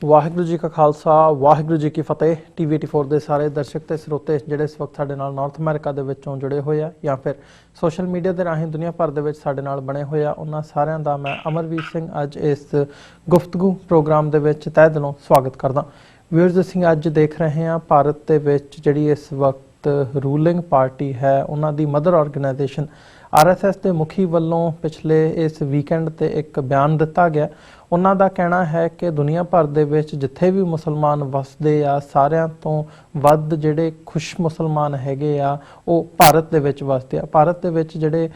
ਵਾਹਿਗੁਰੂ जी का खालसा वाहिगुरू जी की फतेह। TV 84 ਦੇ ਸਾਰੇ ਦਰਸ਼ਕ ਤੇ ਸਰੋਤੇ ਜਿਹੜੇ ਇਸ ਵਕਤ ਸਾਡੇ ਨਾਲ ਨਾਰਥ ਅਮਰੀਕਾ ਦੇ ਵਿੱਚੋਂ ਜੁੜੇ ਹੋਏ ਆ ਜਾਂ ਫਿਰ ਸੋਸ਼ਲ ਮੀਡੀਆ ਦੇ ਰਾਹੀਂ ਦੁਨੀਆ ਭਰ ਦੇ ਵਿੱਚ ਸਾਡੇ ਨਾਲ ਬਣੇ ਹੋਏ ਆ, ਉਹਨਾਂ ਸਾਰਿਆਂ ਦਾ ਮੈਂ ਅਮਰਵੀਰ ਸਿੰਘ ਅੱਜ ਇਸ ਗੁਫ਼ਤਗੂ ਪ੍ਰੋਗਰਾਮ ਦੇ ਵਿੱਚ ਤਹਿ ਦਿਲੋਂ ਸਵਾਗਤ ਕਰਦਾ। ਵੀਅਰਸ, ਅਸੀਂ ਅੱਜ ਦੇਖ ਰਹੇ ਹਾਂ ਭਾਰਤ ਦੇ ਵਿੱਚ ਜਿਹੜੀ ਇਸ ਵਕਤ ਰੂਲਿੰਗ ਪਾਰਟੀ ਹੈ ਉਹਨਾਂ ਦੀ ਮਦਰ ਆਰਗੇਨਾਈਜੇਸ਼ਨ RSS ਦੇ ਮੁਖੀ ਵੱਲੋਂ ਪਿਛਲੇ ਇਸ ਵੀਕਐਂਡ ਤੇ ਇੱਕ ਬਿਆਨ ਦਿੱਤਾ ਗਿਆ। ਉਹਨਾਂ ਦਾ ਕਹਿਣਾ ਹੈ ਕਿ ਦੁਨੀਆ ਭਰ ਦੇ ਵਿੱਚ ਜਿੱਥੇ ਵੀ ਮੁਸਲਮਾਨ ਵਸਦੇ ਆ ਸਾਰਿਆਂ ਤੋਂ ਵੱਧ ਜਿਹੜੇ ਖੁਸ਼ ਮੁਸਲਮਾਨ ਹੈਗੇ ਆ ਉਹ ਭਾਰਤ ਦੇ ਵਿੱਚ ਵਸਦੇ ਆ। ਭਾਰਤ ਦੇ ਵਿੱਚ ਜਿਹੜੇ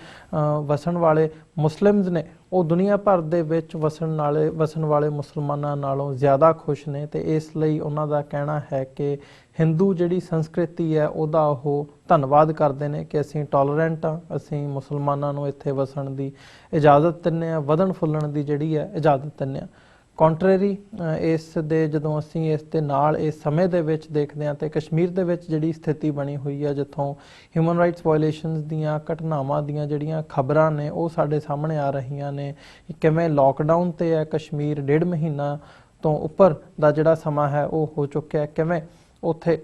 ਵਸਣ ਵਾਲੇ ਮੁਸਲਿਮਸ ਨੇ ਉਹ ਦੁਨੀਆ ਭਰ ਦੇ ਵਿੱਚ ਵਸਣ ਵਾਲੇ ਮੁਸਲਮਾਨਾਂ ਨਾਲੋਂ ਜ਼ਿਆਦਾ ਖੁਸ਼ ਨੇ ਤੇ ਇਸ ਲਈ ਉਹਨਾਂ ਦਾ ਕਹਿਣਾ ਹੈ ਕਿ ਹਿੰਦੂ ਜਿਹੜੀ ਸੰਸਕ੍ਰਿਤੀ ਹੈ ਉਹਦਾ ਉਹ ਧੰਨਵਾਦ ਕਰਦੇ ਨੇ ਕਿ ਅਸੀਂ ਟੋਲਰੈਂਟ ਹਾਂ, ਅਸੀਂ ਮੁਸਲਮਾਨਾਂ ਨੂੰ ਇੱਥੇ ਵਸਣ ਦੀ ਇਜਾਜ਼ਤ ਦਿੰਦੇ ਹਾਂ, ਵਧਣ ਫੁੱਲਣ ਦੀ ਜਿਹੜੀ ਹੈ ਇਜਾਜ਼ਤ ਦਿੰਦੇ ਹਾਂ। ਕੰਟਰਰੀ ਇਸ ਦੇ ਜਦੋਂ ਅਸੀਂ ਇਸ ਦੇ ਨਾਲ ਇਸ ਸਮੇਂ ਦੇ ਵਿੱਚ ਦੇਖਦੇ ਹਾਂ ਤੇ ਕਸ਼ਮੀਰ ਦੇ ਵਿੱਚ ਜਿਹੜੀ ਸਥਿਤੀ ਬਣੀ ਹੋਈ ਹੈ ਜਿੱਥੋਂ ਹਿਊਮਨ ਰਾਈਟਸ ਵਾਇਲੇਸ਼ਨਸ ਦੀਆਂ ਘਟਨਾਵਾਂ ਦੀਆਂ ਜਿਹੜੀਆਂ ਖਬਰਾਂ ਨੇ ਉਹ ਸਾਡੇ ਸਾਹਮਣੇ ਆ ਰਹੀਆਂ ਨੇ। ਕਿਵੇਂ ਲੋਕਡਾਊਨ ਤੇ ਹੈ ਕਸ਼ਮੀਰ, 1.5 ਮਹੀਨਾ ਤੋਂ ਉੱਪਰ ਦਾ ਜਿਹੜਾ ਸਮਾਂ ਹੈ ਉਹ ਹੋ ਚੁੱਕਿਆ। ਕਿਵੇਂ ਉੱਥੇ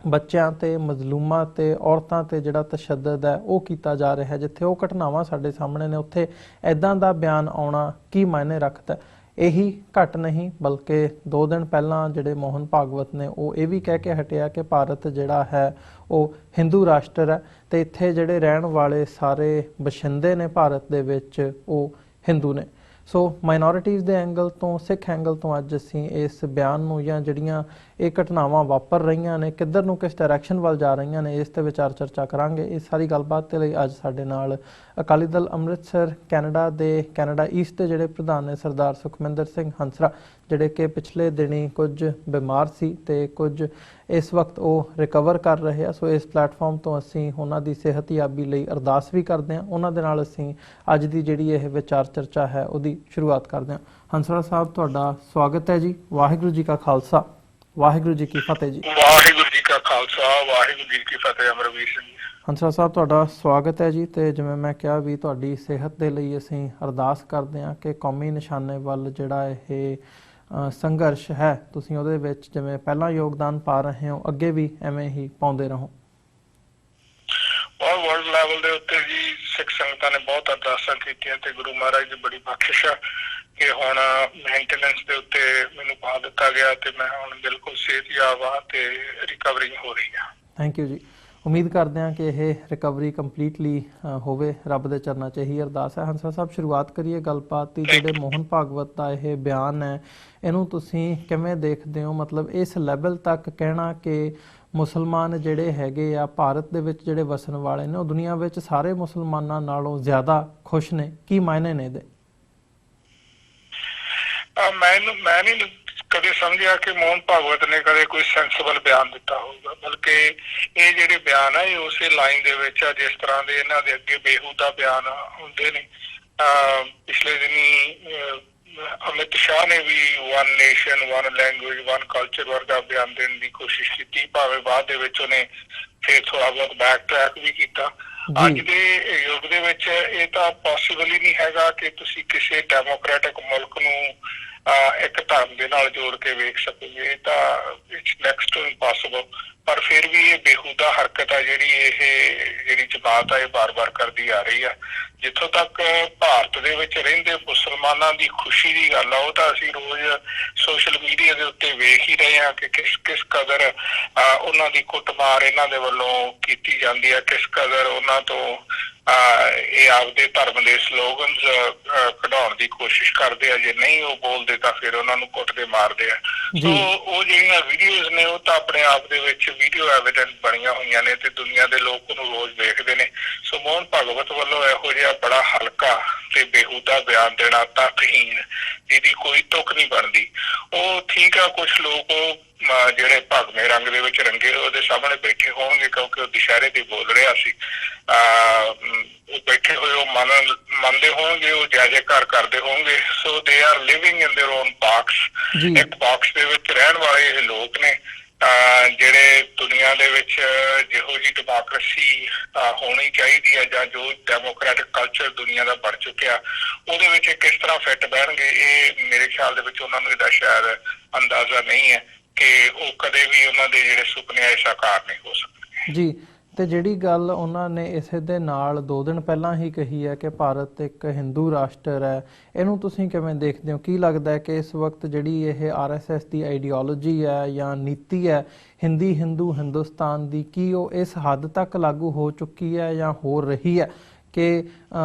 ਬੱਚਿਆਂ ਤੇ ਮਜ਼ਲੂਮਾਂ ਤੇ ਔਰਤਾਂ ਤੇ ਜਿਹੜਾ ਤਸ਼ੱਦਦ ਹੈ ਉਹ ਕੀਤਾ ਜਾ ਰਿਹਾ ਹੈ। ਜਿੱਥੇ ਉਹ ਘਟਨਾਵਾਂ ਸਾਡੇ ਸਾਹਮਣੇ ਨੇ ਉੱਥੇ ਇੱਦਾਂ ਦਾ ਬਿਆਨ ਆਉਣਾ ਕੀ ਮਾਇਨੇ ਰੱਖਦਾ। ਇਹੀ ਘੱਟ ਨਹੀਂ ਬਲਕਿ 2 ਦਿਨ ਪਹਿਲਾਂ ਜਿਹੜੇ ਮੋਹਨ ਭਾਗਵਤ ਨੇ ਉਹ ਇਹ ਵੀ ਕਹਿ ਕੇ ਹਟਿਆ ਕਿ ਭਾਰਤ ਜਿਹੜਾ ਹੈ ਉਹ ਹਿੰਦੂ ਰਾਸ਼ਟਰ ਹੈ ਤੇ ਇੱਥੇ ਜਿਹੜੇ ਰਹਿਣ ਵਾਲੇ ਸਾਰੇ ਬਸ਼ਿੰਦੇ ਨੇ ਭਾਰਤ ਦੇ ਵਿੱਚ ਉਹ ਹਿੰਦੂ ਨੇ। ਸੋ ਮਾਈਨੋਰਿਟੀਜ਼ ਦੇ ਐਂਗਲ ਤੋਂ, ਸਿੱਖ ਐਂਗਲ ਤੋਂ ਅੱਜ ਅਸੀਂ ਇਸ ਬਿਆਨ ਨੂੰ ਜਾਂ ਜਿਹੜੀਆਂ ਇਹ ਘਟਨਾਵਾਂ ਵਾਪਰ ਰਹੀਆਂ ਨੇ ਕਿੱਧਰ ਨੂੰ ਕਿਸ ਡਾਇਰੈਕਸ਼ਨ ਵੱਲ ਜਾ ਰਹੀਆਂ ਨੇ ਇਸ ਤੇ ਵਿਚਾਰ ਚਰਚਾ ਕਰਾਂਗੇ। ਇਸ ਸਾਰੀ ਗੱਲਬਾਤ ਦੇ ਲਈ ਅੱਜ ਸਾਡੇ ਨਾਲ ਅਕਾਲੀ ਦਲ ਅੰਮ੍ਰਿਤਸਰ ਕੈਨੇਡਾ ਈਸਟ ਦੇ ਜਿਹੜੇ ਪ੍ਰਧਾਨ ਨੇ ਸਰਦਾਰ ਸੁਖਮਿੰਦਰ ਸਿੰਘ ਹੰਸਰਾ, ਜਿਹੜੇ ਕਿ ਪਿਛਲੇ ਦਿਨੀ ਕੁਝ ਬਿਮਾਰ ਸੀ ਤੇ ਕੁਝ ਇਸ ਵਕਤ ਉਹ ਰਿਕਵਰ ਕਰ ਰਹੇ ਆ। ਸੋ ਇਸ ਪਲੇਟਫਾਰਮ ਤੋਂ ਅਸੀਂ ਉਹਨਾਂ ਦੀ ਸਿਹਤਯਾਬੀ ਲਈ ਅਰਦਾਸ ਵੀ ਕਰਦੇ ਹਾਂ। ਉਹਨਾਂ ਦੇ ਨਾਲ ਅਸੀਂ ਅੱਜ ਦੀ ਜਿਹੜੀ ਇਹ ਵਿਚਾਰ ਚਰਚਾ ਹੈ ਉਹਦੀ ਸ਼ੁਰੂਆਤ ਕਰਦੇ ਹਾਂ। ਹੰਸਰਾ ਸਾਹਿਬ, ਤੁਹਾਡਾ ਸਵਾਗਤ ਹੈ ਜੀ। ਵਾਹਿਗੁਰੂ ਜੀ ਕਾ ਖਾਲਸਾ ਵਾਹਿਗੁਰੂ ਜੀ ਕੀ ਫਤਿਹ ਜੀ। ਵਾਹਿਗੁਰੂ ਜੀ ਕਾ ਖਾਲਸਾ ਵਾਹਿਗੁਰੂ ਜੀ ਕੀ ਫਤਿਹ। ਅਮਰਵੀਰ ਸਿੰਘ ਹੰਸਰਾ ਸਾਹਿਬ, ਤੁਹਾਡਾ ਸਵਾਗਤ ਹੈ ਜੀ। ਤੇ ਜਿਵੇਂ ਮੈਂ ਕਿਹਾ ਵੀ ਤੁਹਾਡੀ ਸਿਹਤ ਦੇ ਲਈ ਅਸੀਂ ਅਰਦਾਸ ਕਰਦੇ ਹਾਂ ਕਿ ਕੌਮੀ ਨਿਸ਼ਾਨੇ ਵੱਲ ਜਿਹੜਾ ਇਹ ਸੰਘਰਸ਼ ਹੈ ਤੁਸੀਂ ਉਹਦੇ ਵਿੱਚ ਜਿਵੇਂ ਪਹਿਲਾਂ ਯੋਗਦਾਨ ਪਾ ਰਹੇ ਹੋ ਅੱਗੇ ਵੀ ਐਵੇਂ ਹੀ ਪਾਉਂਦੇ ਰਹੋ। ਵਰਲਡ ਲੈਵਲ ਦੇ ਉੱਤੇ ਜੀ ਸਿੱਖ ਸੰਗਤਾਂ ਨੇ ਬਹੁਤ ਅਰਦਾਸਾਂ ਕੀਤੀਆਂ ਤੇ ਗੁਰੂ ਮਹਾਰਾਜ ਦੀ ਬੜੀ ਬਖਸ਼ਿਸ਼ ਆ ਕਿ ਹੁਣ ਮੇਨਟੇਨੈਂਸ ਦੇ ਉੱਤੇ ਮੈਨੂੰ ਪਾ ਦਿੱਤਾ ਗਿਆ ਤੇ ਮੈਂ ਹੁਣ ਬਿਲਕੁਲ ਸਿਹਤਯਾਬ ਆ ਤੇ ਰਿਕਵਰਿੰਗ ਹੋ ਰਹੀ ਆ। ਥੈਂਕ ਯੂ ਜੀ। ਉਮੀਦ ਕਰਦੇ ਹਾਂ ਕਿ ਇਹ ਰਿਕਵਰੀ ਕੰਪਲੀਟਲੀ ਹੋਵੇ, ਰੱਬ ਦੇ ਚਰਨਾਂ 'ਚ ਇਹੀ ਅਰਦਾਸ ਹੈ। ਹੰਸਰਾ ਸਾਹਿਬ, ਸ਼ੁਰੂਆਤ ਕਰੀਏ ਗੱਲਬਾਤ ਦੀ। ਜਿਹੜੇ ਮੋਹਨ ਭਾਗਵਤ ਦਾ ਇਹ ਬਿਆਨ ਹੈ ਇਹਨੂੰ ਤੁਸੀਂ ਕਿਵੇਂ ਦੇਖਦੇ ਹੋ? ਮਤਲਬ ਇਸ ਲੈਵਲ ਤੱਕ ਕਹਿਣਾ ਕਿ ਮੁਸਲਮਾਨ ਜਿਹੜੇ ਹੈਗੇ ਆ ਭਾਰਤ ਦੇ ਵਿੱਚ ਜਿਹੜੇ ਵਸਣ ਵਾਲੇ ਨੇ ਉਹ ਦੁਨੀਆ ਵਿੱਚ ਸਾਰੇ ਮੁਸਲਮਾਨਾਂ ਨਾਲੋਂ ਜ਼ਿਆਦਾ ਖੁਸ਼ ਨੇ, ਕੀ ਮਾਇਨੇ ਨੇ ਇਹਦੇ? ਮੈਂ ਨਹੀਂ ਕਦੇ ਸਮਝਿਆ ਕਿ ਮੋਹਨ ਭਾਗਵਤ ਨੇ ਕਦੇ ਕੋਈ ਸੈਂਸਿਬਲ ਬਿਆਨ ਦਿੱਤਾ ਹੋਊਗਾ, ਬਲਕਿ ਇਹ ਜਿਹੜੇ ਬਿਆਨ ਆ ਇਹ ਉਸੇ ਲਾਈਨ ਦੇ ਵਿੱਚ ਆ ਜਿਸ ਤਰ੍ਹਾਂ ਦੇ ਇਹਨਾਂ ਦੇ ਅੱਗੇ ਬੇਹੂਦਾ ਬਿਆਨ ਹੁੰਦੇ ਨੇ। ਪਿਛਲੇ ਦਿਨੀ ਅਮਿਤ ਸ਼ਾਹ ਨੇ ਵੀ 1 ਨੇਸ਼ਨ 1 ਲੈਂਗੁਏਜ 1 ਕਲਚਰ ਵਰਗਾ ਬਿਆਨ ਦੇਣ ਦੀ ਕੋਸ਼ਿਸ਼ ਕੀਤੀ, ਭਾਵੇਂ ਬਾਅਦ ਦੇ ਵਿੱਚ ਉਹਨੇ ਫਿਰ ਥੋੜਾ ਬਹੁਤ ਬੈਕ ਟਰੈਕ ਵੀ ਕੀਤਾ। ਅੱਜ ਦੇ ਯੁੱਗ ਦੇ ਵਿੱਚ ਇਹ ਤਾਂ ਪੋਸੀਬਲ ਹੀ ਨਹੀਂ ਹੈਗਾ ਕਿ ਤੁਸੀਂ ਕਿਸੇ ਡੈਮੋਕ੍ਰੈਟਿਕ ਮੁਲਕ ਨੂੰ ਇੱਕ ਧਰਮ ਦੇ ਨਾਲ ਜੋੜ ਕੇ ਵੇਖ ਸਕੋਗੇ। ਇਹ ਤਾਂ ਇਟਸ ਨੈਕਸਟ ਟੂ ਇੰਪੋਸੀਬਲ। ਪਰ ਫਿਰ ਵੀ ਇਹ ਬੇਹੂਦਾ ਹਰਕਤ ਆ ਜਿਹੜੀ ਜਮਾਤ ਆ ਇਹ ਬਾਰ-ਬਾਰ ਕਰਦੀ ਆ ਰਹੀ ਆ। ਜਿੱਥੋਂ ਤੱਕ ਭਾਰਤ ਦੇ ਵਿੱਚ ਰਹਿੰਦੇ ਮੁਸਲਮਾਨਾਂ ਦੀ ਖੁਸ਼ੀ ਦੀ ਗੱਲ ਆ ਉਹ ਤਾਂ ਅਸੀਂ ਰੋਜ਼ ਸੋਸ਼ਲ ਮੀਡੀਆ ਦੇ ਉੱਤੇ ਵੇਖ ਹੀ ਰਹੇ ਹਾਂ ਕਿ ਕਿਸ ਕਦਰ ਉਹਨਾਂ ਦੀ ਕੁੱਟਮਾਰ ਇਹਨਾਂ ਦੇ ਵੱਲੋਂ ਕੀਤੀ ਜਾਂਦੀ ਹੈ, ਕਿਸ ਕਦਰ ਉਹਨਾਂ ਤੋਂ ਇਹ ਆਪਦੇ ਧਰਮ ਦੇ ਸਲੋਗਨਸ ਕਢਾਉਣ ਦੀ ਕੋਸ਼ਿਸ਼ ਕਰਦੇ ਆ। ਜੇ ਨਹੀਂ ਉਹ ਬੋਲਦੇ ਤਾਂ ਫਿਰ ਉਹਨਾਂ ਨੂੰ ਕੁੱਟਦੇ ਮਾਰਦੇ ਆ। ਸੋ ਉਹ ਜਿਹੜੀਆਂ ਵੀਡੀਓਜ਼ ਨੇ ਉਹ ਤਾਂ ਆਪਣੇ ਆਪ ਦੇ ਵਿੱਚ ਵੀਡੀਓ ਐਵੀਡੈਂਸ ਬਣੀਆਂ ਹੋਈਆਂ ਨੇ ਤੇ ਦੁਨੀਆ ਦੇ ਲੋਕ ਉਹਨੂੰ ਰੋਜ਼ ਵੇਖਦੇ ਨੇ। ਸੋ ਮੋਹਨ ਭਾਗਵਤ ਵੱਲੋਂ ਇਹੋ ਜਿਹਾ ਬੜਾ ਹਲਕਾ ਤੇ ਬੇਹੂਦਾ ਬਿਆਨ ਦੇਣਾ ਤੱਥਹੀਣ, ਜਿਹਦੀ ਕੋਈ ਤੁਕ ਨਹੀਂ ਬਣਦੀ। ਉਹ ਠੀਕ ਆ, ਕੁਛ ਲੋਕ ਉਹ ਜਿਹੜੇ ਭਗਵੇਂ ਰੰਗ ਦੇ ਵਿੱਚ ਰੰਗੇ ਉਹਦੇ ਸਾਹਮਣੇ ਬੈਠੇ ਹੋਣਗੇ ਕਿਉਂਕਿ ਉਹ ਦੁਸ਼ਹਿਰੇ ਤੇ ਬੋਲ ਰਿਹਾ ਸੀ। ਉਹ ਬੈਠੇ ਹੋਏ ਉਹ ਮੰਨਦੇ ਹੋਣਗੇ, ਉਹ ਜੈ-ਜੈਕਾਰ ਕਰਦੇ ਹੋਣਗੇ। So they are living in their own box. ਇੱਕ ਬਾਕਸ ਦੇ ਵਿੱਚ ਰਹਿਣ ਵਾਲੇ ਇਹ ਲੋਕ ਨੇ ਜਿਹੜੇ ਦੁਨੀਆ ਦੁਨੀਆ ਦੇ ਵਿੱਚ ਜਿਹੋ ਜਿਹੀ ਡੈਮੋਕ੍ਰੇਸੀ ਹੋਣੀ ਚਾਹੀਦੀ ਹੈ ਜਾਂ ਜੋ ਡੈਮੋਕ੍ਰੈਟਿਕ ਕਲਚਰ ਦੁਨੀਆ ਦਾ ਬਣ ਚੁੱਕਿਆ ਉਹਦੇ ਵਿੱਚ ਕਿਸ ਤਰ੍ਹਾਂ ਫਿੱਟ ਬਹਿਣਗੇ, ਇਹ ਮੇਰੇ ਖਿਆਲ ਦੇ ਵਿੱਚ ਉਹਨਾਂ ਨੂੰ ਇਹਦਾ ਸ਼ਾਇਦ ਅੰਦਾਜ਼ਾ ਨਹੀਂ ਹੈ ਕਿ ਉਹ ਕਦੇ ਵੀ ਉਹਨਾਂ ਦੇ ਜਿਹੜੇ ਸੁਪਨੇ ਆ ਸਾਕਾਰ ਨਹੀਂ ਹੋ ਸਕਦੇ ਜੀ। ਤੇ ਜਿਹੜੀ ਗੱਲ ਉਹਨਾਂ ਨੇ ਇਸੇ ਦੇ ਨਾਲ 2 ਦਿਨ ਪਹਿਲਾਂ ਹੀ ਕਹੀ ਹੈ ਕਿ ਭਾਰਤ ਇੱਕ ਹਿੰਦੂ ਰਾਸ਼ਟਰ ਹੈ, ਇਹਨੂੰ ਤੁਸੀਂ ਕਿਵੇਂ ਦੇਖਦੇ ਹੋ? ਕੀ ਲੱਗਦਾ ਹੈ ਕਿ ਇਸ ਵਕਤ ਜਿਹੜੀ ਇਹ RSS ਦੀ ਆਈਡੀਓਲੋਜੀ ਹੈ ਜਾਂ ਨੀਤੀ ਹੈ ਹਿੰਦੂ ਹਿੰਦੁਸਤਾਨ ਦੀ, ਕੀ ਉਹ ਇਸ ਹੱਦ ਤੱਕ ਲਾਗੂ ਹੋ ਚੁੱਕੀ ਹੈ ਜਾਂ ਹੋ ਰਹੀ ਹੈ ਕਿ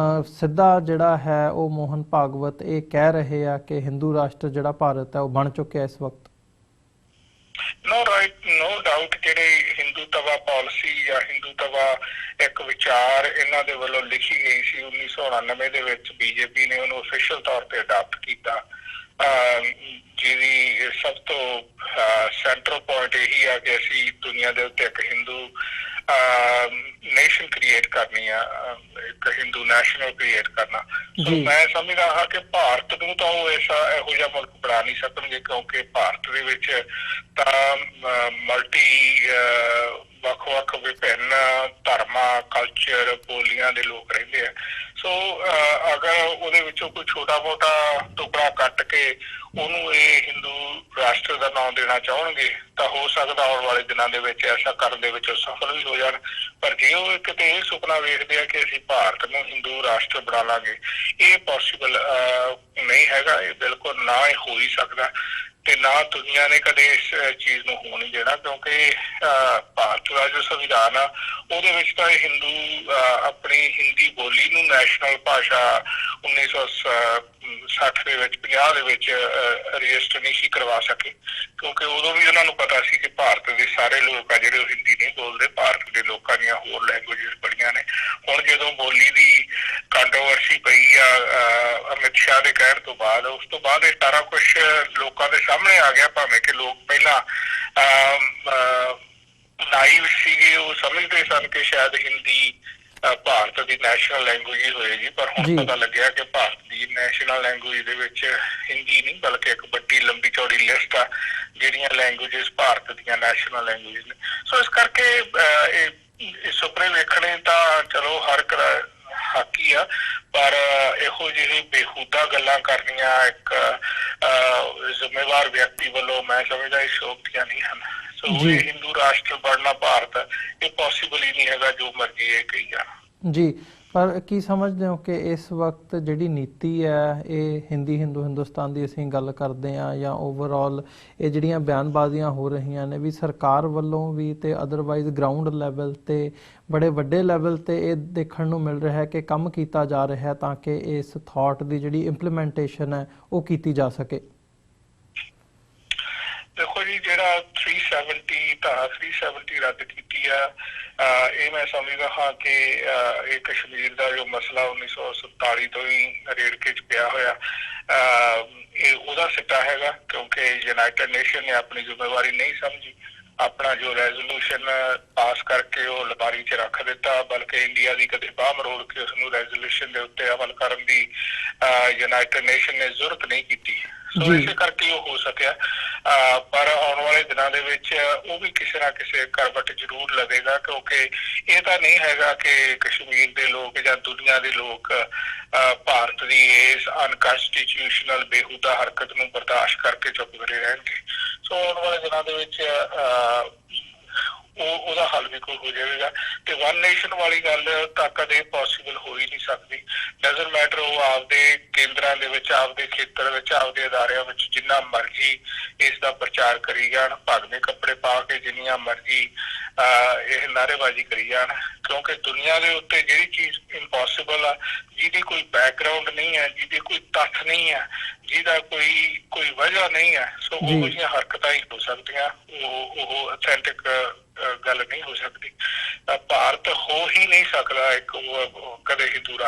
ਸਿੱਧਾ ਜਿਹੜਾ ਹੈ ਉਹ ਮੋਹਨ ਭਾਗਵਤ ਇਹ ਕਹਿ ਰਹੇ ਆ ਕਿ ਹਿੰਦੂ ਰਾਸ਼ਟਰ ਜਿਹੜਾ ਭਾਰਤ ਹੈ ਉਹ ਬਣ ਚੁੱਕਿਆ ਇਸ ਵਕਤ? ਨੋ ਡਾਊਟ ਜਿਹੜੇ ਹਿੰਦੂਤਵਾ ਪਾਲਿਸੀ ਜਾਂ ਹਿੰਦੂਤਵਾ ਇੱਕ ਵਿਚਾਰ ਇਹਨਾਂ ਦੇ ਵੱਲੋਂ ਲਿਖੀ ਗਈ ਸੀ 1999 ਦੇ ਵਿੱਚ, ਬੀਜੇਪੀ ਨੇ ਉਹਨੂੰ ਅਫੀਸ਼ੀਅਲ ਤੌਰ ਤੇ ਅਡਾਪਟ ਕੀਤਾ, ਜਿਹਦੀ ਸਭ ਤੋਂ ਸੈਂਟਰਲ ਪੁਆਇੰਟ ਇਹੀ ਆ ਕਿ ਅਸੀਂ ਦੁਨੀਆ ਦੇ ਉੱਤੇ ਇੱਕ ਹਿੰਦੂ ਨੇਸ਼ਨ ਕ੍ਰੀਏਟ ਕਰਨੀ ਆ, ਇੱਕ ਹਿੰਦੂ ਨੈਸ਼ਨਲ ਕ੍ਰੀਏਟ ਕਰਨਾ। ਸੋ ਮੈਂ ਸਮਝਦਾ ਹਾਂ ਕਿ ਭਾਰਤ ਨੂੰ ਤਾਂ ਉਹ ਇਹੋ ਜਿਹਾ ਮੁਲਕ ਬਣਾ ਨਹੀਂ ਸਕਣਗੇ, ਕਿਉਂਕਿ ਭਾਰਤ ਦੇ ਵਿੱਚ ਤਾਂ ਮਲਟੀ ਵੱਖ-ਵੱਖ ਵਿਭਿੰਨ ਧਰਮਾਂ, ਕਲਚਰ, ਬੋਲੀਆਂ ਦੇ ਲੋਕ ਰਹਿੰਦੇ ਆ। ਸੋ ਅਗਰ ਉਹਦੇ ਵਿੱਚੋਂ ਕੋਈ ਛੋਟਾ-ਮੋਟਾ ਟੁਕੜਾ ਕੱਟ ਕੇ ਉਹਨੂੰ ਇਹ ਹਿੰਦੂ ਰਾਸ਼ਟਰ ਦਾ ਨਾਮ ਦੇਣਾ ਚਾਹਣਗੇ ਤਾਂ ਹੋ ਸਕਦਾ ਆਉਣ ਵਾਲੇ ਦਿਨਾਂ ਦੇ ਵਿੱਚ ਐਸਾ ਕਰਨ ਦੇ ਵਿੱਚ ਸਫਲ ਵੀ ਹੋ ਜਾਣ। ਪਰ ਜੇ ਉਹ ਕਿਤੇ ਇਹ ਸੁਪਨਾ ਵੇਖਦੇ ਆ ਕਿ ਅਸੀਂ ਭਾਰਤ ਨੂੰ ਹਿੰਦੂ ਰਾਸ਼ਟਰ ਬਣਾ ਲਾਂਗੇ, ਇਹ ਪੋਸੀਬਲ ਨਹੀਂ ਹੈਗਾ, ਇਹ ਬਿਲਕੁਲ ਨਾ ਹੀ ਹੋ ਹੀ ਸਕਦਾ ਤੇ ਨਾ ਦੁਨੀਆ ਨੇ ਕਦੇ ਇਸ ਚੀਜ਼ ਨੂੰ ਹੋਣ ਨਹੀਂ ਦੇਣਾ, ਕਿਉਂਕਿ ਭਾਰਤ ਦਾ ਜੋ ਸੰਵਿਧਾਨ ਆ ਉਹਦੇ ਵਿੱਚ ਤਾਂ ਹਿੰਦੂ ਆਪਣੀ ਹਿੰਦੀ ਬੋਲੀ ਨੂੰ ਨੈਸ਼ਨਲ ਭਾਸ਼ਾ 1960 ਦੇ ਵਿੱਚ 50 ਦੇ ਵਿੱਚ ਰਜਿਸਟਰ ਨਹੀਂ ਸੀ ਕਰਵਾ ਸਕੇ, ਕਿਉਂਕਿ ਉਦੋਂ ਵੀ ਉਹਨਾਂ ਨੂੰ ਪਤਾ ਸੀ ਕਿ ਭਾਰਤ ਦੇ ਸਾਰੇ ਲੋਕ ਆ ਜਿਹੜੇ ਉਹ ਹਿੰਦੀ ਨਹੀਂ ਬੋਲਦੇ, ਭਾਰਤ ਦੇ ਲੋਕਾਂ ਦੀਆਂ ਹੋਰ ਲੈਂਗੁਏਜਸ ਬੜੀਆਂ ਨੇ। ਹੁਣ ਜਦੋਂ ਬੋਲੀ ਦੀ ਕੰਟਰੋਵਰਸੀ ਪਈ ਆ ਅਮਿਤ ਸ਼ਾਹ ਦੇ ਕਹਿਣ ਤੋਂ ਬਾਅਦ, ਉਸ ਤੋਂ ਬਾਅਦ ਇਹ ਸਾਰਾ ਕੁਛ ਲੋਕਾਂ ਦੇ ਸਾਹਮਣੇ ਆ ਗਿਆ, ਭਾਵੇਂ ਕਿ ਲੋਕ ਪਹਿਲਾਂ ਨਾਈਵ ਸੀਗੇ, ਉਹ ਸਮਝਦੇ ਸਨ ਕਿ ਸ਼ਾਇਦ ਹਿੰਦੀ ਭਾਰਤ ਦੀ ਨੈਸ਼ਨਲ ਲੈਂਗੁਏਜ ਹੋਏਗੀ, ਪਰ ਹੁਣ ਪਤਾ ਲੱਗਿਆ ਕਿ ਭਾਰਤ ਦੀ ਨੈਸ਼ਨਲ ਲੈਂਗੁਏਜ ਦੇ ਵਿੱਚ ਹਿੰਦੀ ਨਹੀਂ ਬਲਕਿ ਇੱਕ ਵੱਡੀ ਲੰਬੀ ਚੌੜੀ ਲਿਸਟ ਆ ਜਿਹੜੀਆਂ ਲੈਂਗੁਏਜਸ ਭਾਰਤ ਦੀਆਂ ਨੈਸ਼ਨਲ ਲੈਂਗੁਏਜ ਨੇ। ਸੋ ਇਸ ਕਰਕੇ ਇਹ ਸੁਪਨੇ ਵੇਖਣੇ ਤਾਂ ਚਲੋ ਹਰ ਇੱਕ ਹੱਕ ਹੀ ਆ, ਪਰ ਇਹੋ ਜਿਹੀ ਬੇਹੂਦਾ ਗੱਲਾਂ ਕਰਨੀਆਂ ਇੱਕ ਜ਼ਿੰਮੇਵਾਰ ਵਿਅਕਤੀ ਵੱਲੋਂ ਮੈਂ ਸਮਝਦਾ ਇਹ ਸ਼ੋਭਦੀਆਂ ਨਹੀਂ ਹਨ। ਸੋ ਇਹ ਹਿੰਦੂ ਰਾਸ਼ਟਰ ਬਣਨਾ ਭਾਰਤ ਇਹ ਪੋਸੀਬਲ ਹੀ ਨਹੀਂ ਹੈਗਾ, ਜੋ ਮਰਜ਼ੀ ਇਹ ਕਹੀ ਜਾਣ। ਜੀ, ਪਰ ਕੀ ਸਮਝਦੇ ਹੋ ਕਿ ਇਸ ਵਕਤ ਜਿਹੜੀ ਨੀਤੀ ਹੈ ਇਹ ਹਿੰਦੁਸਤਾਨ ਦੀ ਅਸੀਂ ਗੱਲ ਕਰਦੇ ਹਾਂ ਜਾਂ ਓਵਰਆਲ ਇਹ ਜਿਹੜੀਆਂ ਬਿਆਨਬਾਜ਼ੀਆਂ ਹੋ ਰਹੀਆਂ ਨੇ ਵੀ ਸਰਕਾਰ ਵੱਲੋਂ ਵੀ ਤੇ ਅਦਰਵਾਈਜ਼ ਗਰਾਊਂਡ ਲੈਵਲ ਤੇ ਬੜੇ ਵੱਡੇ ਲੈਵਲ ਤੇ ਇਹ ਦੇਖਣ ਨੂੰ ਮਿਲ ਰਿਹਾ ਹੈ ਕਿ ਕੰਮ ਕੀਤਾ ਜਾ ਰਿਹਾ ਹੈ ਤਾਂ ਕਿ ਇਸ ਥਾਟ ਦੀ ਜਿਹੜੀ ਇੰਪਲੀਮੈਂਟੇਸ਼ਨ ਹੈ ਉਹ ਕੀਤੀ ਜਾ ਸਕੇ? ਦੇਖੋ ਜੀ, ਜਿਹੜਾ 370 ਰੱਦ ਕੀਤੀ ਆ, ਇਹ ਮੈਂ ਸਮਝਦਾ ਹਾਂ ਕਿ ਇਹ ਕਸ਼ਮੀਰ ਦਾ ਜੋ ਮਸਲਾ 1947 ਤੋਂ ਹੀ ਰੇੜਕੇ 'ਚ ਪਿਆ ਹੋਇਆ, ਇਹ ਉਹਦਾ ਸਿੱਟਾ ਹੈਗਾ, ਕਿਉਂਕਿ ਯੂਨਾਈਟਿਡ ਨੇਸ਼ਨ ਨੇ ਆਪਣੀ ਜ਼ਿੰਮੇਵਾਰੀ ਨਹੀਂ ਸਮਝੀ, ਆਪਣਾ ਜੋ ਰੈਜ਼ੋਲੂਸ਼ਨ ਪਾਸ ਕਰਕੇ ਉਹ ਲਬਾਰੀ 'ਚ ਰੱਖ ਦਿੱਤਾ, ਬਲਕਿ ਇੰਡੀਆ ਦੀ ਕਦੇ ਬਾਂਹ ਮਰੋੜ ਕੇ ਉਸਨੂੰ ਰੈਜ਼ੋਲੂਸ਼ਨ ਦੇ ਉੱਤੇ ਅਮਲ ਕਰਨ ਦੀ ਯੂਨਾਈਟਿਡ ਨੇਸ਼ਨ ਨੇ ਜ਼ਰੂਰਤ ਨਹੀਂ ਕੀਤੀ। ਸੋ ਇਸੇ ਕਰਕੇ ਉਹ ਹੋ ਸਕਿਆ, ਪਰ ਆਉਣ ਵਾਲੇ ਦਿਨਾਂ ਦੇ ਵਿੱਚ ਉਹ ਵੀ ਕਿਸੇ ਨਾ ਕਿਸੇ ਕਰਵਟ ਜ਼ਰੂਰ ਲਵੇਗਾ, ਕਿਉਂਕਿ ਇਹ ਤਾਂ ਨਹੀਂ ਹੈਗਾ ਕਿ ਕਸ਼ਮੀਰ ਦੇ ਲੋਕ ਜਾਂ ਦੁਨੀਆ ਦੇ ਲੋਕ ਭਾਰਤ ਦੀ ਇਸ ਅਨਕਨਸਟੀਟਿਊਸ਼ਨਲ ਬੇਹੂਦਾ ਹਰਕਤ ਨੂੰ ਬਰਦਾਸ਼ਤ ਕਰਕੇ ਚੁੱਪ ਕਰੇ ਰਹਿਣਗੇ। ਸੋ ਆਉਣ ਵਾਲੇ ਦਿਨਾਂ ਦੇ ਵਿੱਚ ਉਹਦਾ ਹੱਲ ਵੀ ਕੋਈ ਹੋ ਜਾਵੇਗਾ ਤੇ ਵਨ ਨੇਸ਼ਨ ਵਾਲੀ ਗੱਲ ਤਾਂ ਕਦੇ ਪੋਸੀਬਲ ਹੋ ਹੀ ਨਹੀਂ ਸਕਦੀ। ਡਜ਼ਨਟ ਮੈਟਰ ਉਹ ਆਪਦੇ ਕੇਂਦਰਾਂ ਦੇ ਵਿੱਚ, ਆਪਦੇ ਖੇਤਰ ਵਿੱਚ, ਆਪਦੇ ਅਦਾਰਿਆਂ ਵਿੱਚ ਜਿੰਨਾ ਮਰਜ਼ੀ ਇਸ ਦਾ ਪ੍ਰਚਾਰ ਕਰੀ ਜਾਣ, ਭਗਵੇਂ ਕੱਪੜੇ ਪਾ ਕੇ ਜਿੰਨੀਆਂ ਮਰਜ਼ੀ ਇਹ ਨਾਅਰੇਬਾਜ਼ੀ ਕਰੀ ਜਾਣ, ਕਿਉਂਕਿ ਦੁਨੀਆ ਦੇ ਉੱਤੇ ਜਿਹੜੀ ਚੀਜ਼ ਇੰਪੋਸੀਬਲ ਆ, ਜਿਹਦੀ ਕੋਈ ਬੈਕਗਰਾਊਂਡ ਨਹੀਂ ਹੈ, ਜਿਹਦੀ ਕੋਈ ਤੱਥ ਨਹੀਂ ਹੈ, ਜਿਹਦਾ ਕੋਈ ਵਜ੍ਹਾ ਨਹੀਂ ਹੈ, ਸੋ ਉਹ ਜਿਹੀਆਂ ਹਰਕਤਾਂ ਹੀ ਹੋ ਸਕਦੀਆਂ, ਉਹ ਅਥੈਂਟਿਕ ਗੱਲ ਨਹੀਂ ਹੋ ਸਕਦੀ। ਭਾਰਤ ਹੋ ਹੀ ਨਹੀਂ ਸਕਦਾ ਇੱਕ ਕਦੇ ਹਿੰਦੂ